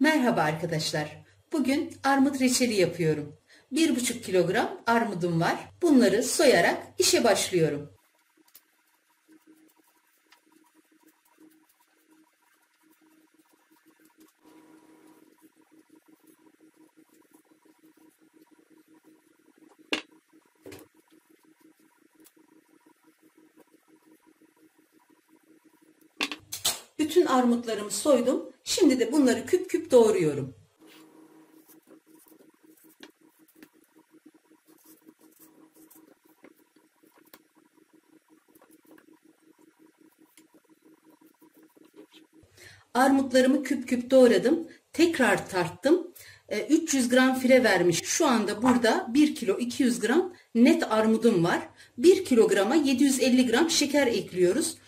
Merhaba arkadaşlar. Bugün armut reçeli yapıyorum. 1,5 kilogram armudum var. Bunları soyarak işe başlıyorum. Bütün armutlarımı soydum. Şimdi de bunları küp küp doğruyorum. Armutlarımı küp küp doğradım. Tekrar tarttım. 300 gram fire vermiş. Şu anda burada 1 kilo 200 gram net armudum var. 1 kilograma 750 gram şeker ekliyoruz.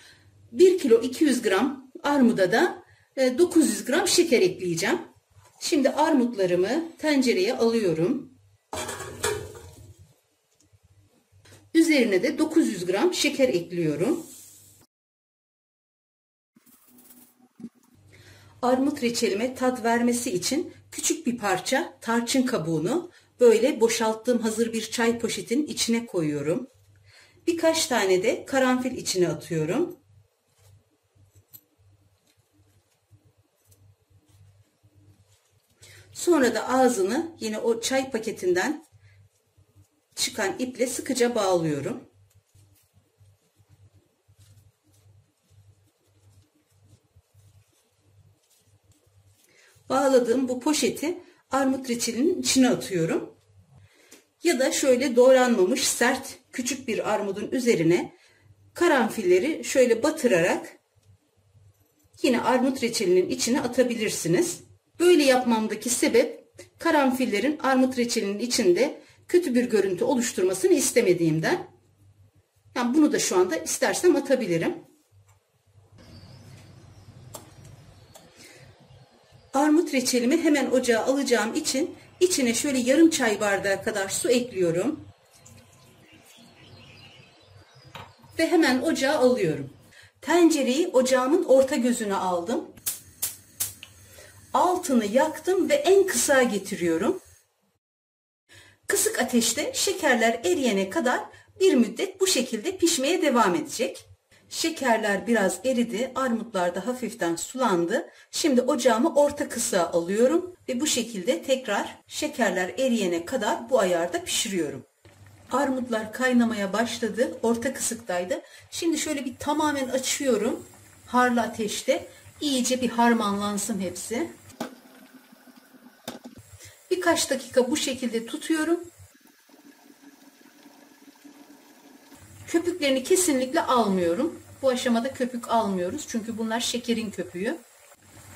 1 kilo 200 gram armuda da 900 gram şeker ekleyeceğim. Şimdi armutlarımı tencereye alıyorum. Üzerine de 900 gram şeker ekliyorum. Armut reçelime tat vermesi için küçük bir parça tarçın kabuğunu böyle boşalttığım hazır bir çay poşetin içine koyuyorum. Birkaç tane de karanfil içine atıyorum. Sonra da ağzını yine o çay paketinden çıkan iple sıkıca bağlıyorum. Bağladığım bu poşeti armut reçelinin içine atıyorum. Ya da şöyle doğranmamış sert küçük bir armudun üzerine karanfilleri şöyle batırarak yine armut reçelinin içine atabilirsiniz. Böyle yapmamdaki sebep karanfillerin armut reçelinin içinde kötü bir görüntü oluşturmasını istemediğimden. Yani bunu da şu anda istersem atabilirim. Armut reçelimi hemen ocağa alacağım için içine şöyle yarım çay bardağı kadar su ekliyorum. Ve hemen ocağa alıyorum. Tencereyi ocağımın orta gözüne aldım. Altını yaktım ve en kısa getiriyorum. Kısık ateşte şekerler eriyene kadar bir müddet bu şekilde pişmeye devam edecek. Şekerler biraz eridi, armutlar da hafiften sulandı. Şimdi ocağımı orta kısığa alıyorum ve bu şekilde tekrar şekerler eriyene kadar bu ayarda pişiriyorum. Armutlar kaynamaya başladı, orta kısıktaydı. Şimdi şöyle bir tamamen açıyorum, harlı ateşte iyice bir harmanlansın hepsi. Birkaç dakika bu şekilde tutuyorum. Köpüklerini kesinlikle almıyorum. Bu aşamada köpük almıyoruz. Çünkü bunlar şekerin köpüğü.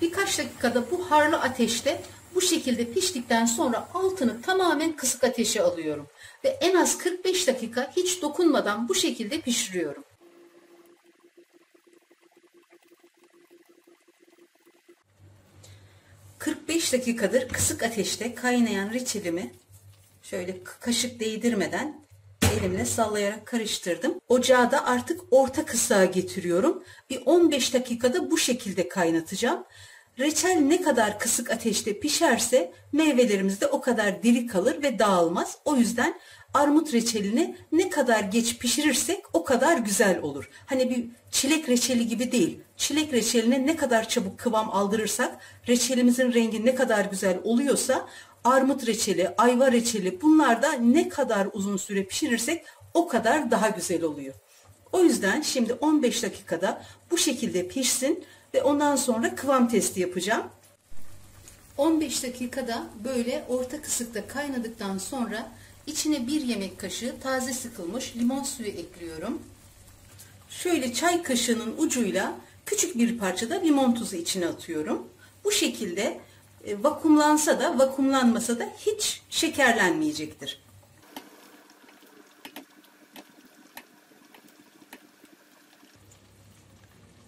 Birkaç dakikada bu harlı ateşte bu şekilde piştikten sonra altını tamamen kısık ateşe alıyorum. Ve en az 45 dakika hiç dokunmadan bu şekilde pişiriyorum. ...45 dakikadır kısık ateşte kaynayan reçelimi şöyle kaşık değdirmeden elimle sallayarak karıştırdım. Ocağı da artık orta kısığa getiriyorum. Bir 15 dakikada bu şekilde kaynatacağım. Reçel ne kadar kısık ateşte pişerse meyvelerimiz de o kadar diri kalır ve dağılmaz. O yüzden armut reçelini ne kadar geç pişirirsek o kadar güzel olur. Hani bir çilek reçeli gibi değil. Çilek reçeline ne kadar çabuk kıvam aldırırsak reçelimizin rengi ne kadar güzel oluyorsa armut reçeli, ayva reçeli bunlar da ne kadar uzun süre pişirirsek o kadar daha güzel oluyor. O yüzden şimdi 15 dakikada bu şekilde pişsin ve ondan sonra kıvam testi yapacağım. 15 dakikada böyle orta kısıkta kaynadıktan sonra içine 1 yemek kaşığı taze sıkılmış limon suyu ekliyorum. Şöyle çay kaşığının ucuyla küçük bir parça da limon tuzu içine atıyorum. Bu şekilde vakumlansa da vakumlanmasa da hiç şekerlenmeyecektir.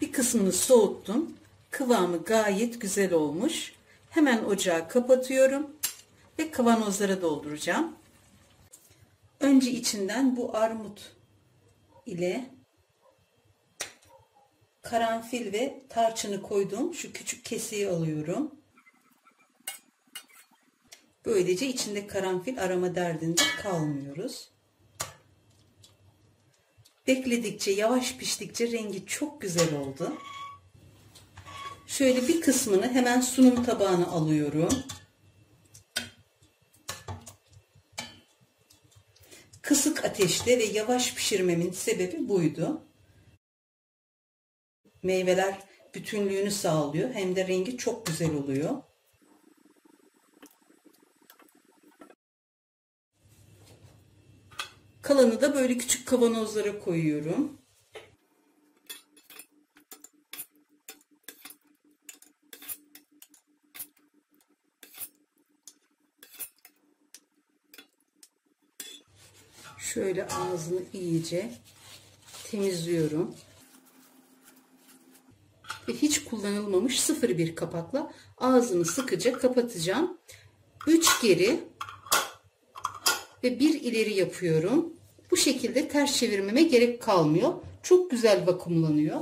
Bir kısmını soğuttum. Kıvamı gayet güzel olmuş. Hemen ocağı kapatıyorum ve kavanozlara dolduracağım. Önce içinden bu armut ile karanfil ve tarçını koyduğum şu küçük keseyi alıyorum. Böylece içinde karanfil arama derdinde kalmıyoruz. Bekledikçe, yavaş piştikçe rengi çok güzel oldu. Şöyle bir kısmını hemen sunum tabağına alıyorum. Kısık ateşte ve yavaş pişirmemin sebebi buydu. Meyveler bütünlüğünü sağlıyor, hem de rengi çok güzel oluyor. Kalanı da böyle küçük kavanozlara koyuyorum. Şöyle ağzını iyice temizliyorum. Ve hiç kullanılmamış 0,1 kapakla ağzını sıkıca kapatacağım. 3 geri ve 1 ileri yapıyorum. Bu şekilde ters çevirmeme gerek kalmıyor. Çok güzel vakumlanıyor.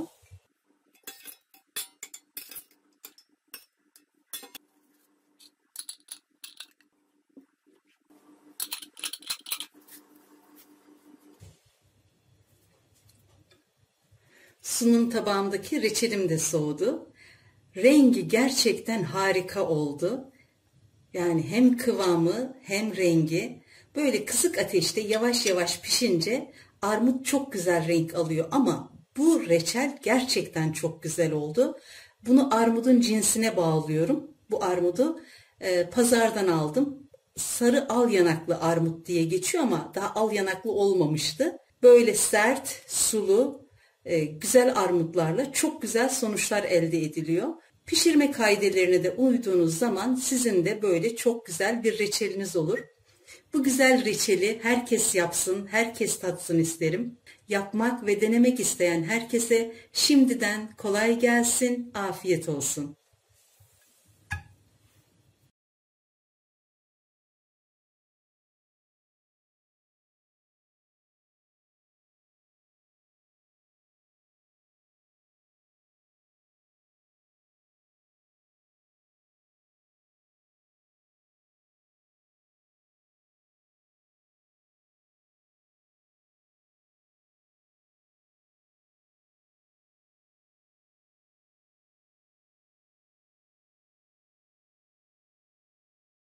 Sunum tabağımdaki reçelim de soğudu. Rengi gerçekten harika oldu. Yani hem kıvamı hem rengi böyle kısık ateşte yavaş yavaş pişince armut çok güzel renk alıyor. Ama bu reçel gerçekten çok güzel oldu. Bunu armudun cinsine bağlıyorum. Bu armudu pazardan aldım. Sarı al yanaklı armut diye geçiyor ama daha al yanaklı olmamıştı. Böyle sert, sulu, güzel armutlarla çok güzel sonuçlar elde ediliyor. Pişirme kaidelerine de uyduğunuz zaman sizin de böyle çok güzel bir reçeliniz olur. Bu güzel reçeli herkes yapsın, herkes tatsın isterim. Yapmak ve denemek isteyen herkese şimdiden kolay gelsin, afiyet olsun.